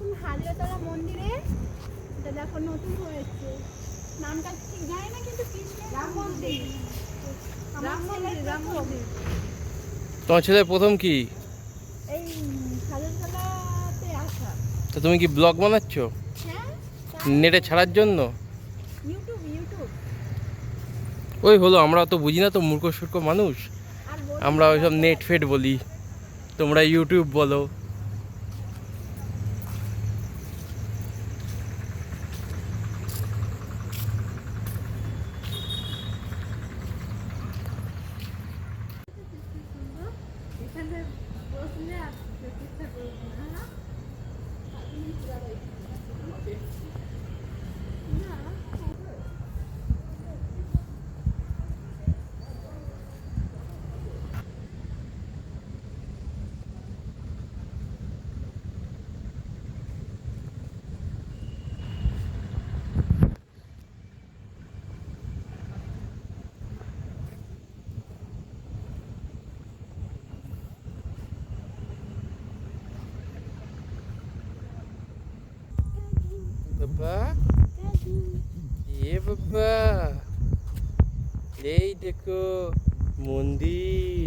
এখন হাজরাতলা মন্দিরে, এটা দেখো নতুন হয়েছে, নামটা ঠিক জানি না, কিন্তু রাম মন্দির। রাম মন্দির। তোমার ছেলের প্রথম কি? এই হাজরাতলাতে আসা। তো তুমি কি ব্লগ বানাচ্ছ হ্যাঁ, নেটে ছাড়ার জন্য? ইউটিউব। ওই হলো, আমরা তো বুঝি না তো, মূর্খ সূর্খ মানুষ। আর বলি আমরা না, ওইসব নেট ফেট বলি, তোমরা ইউটিউব বলো। এখানে বসলে আর চেষ্টা করবো না। না বাবা, বাবা, এই দেখো মন্দির।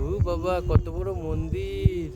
ও বাবা, কত বড় মন্দির।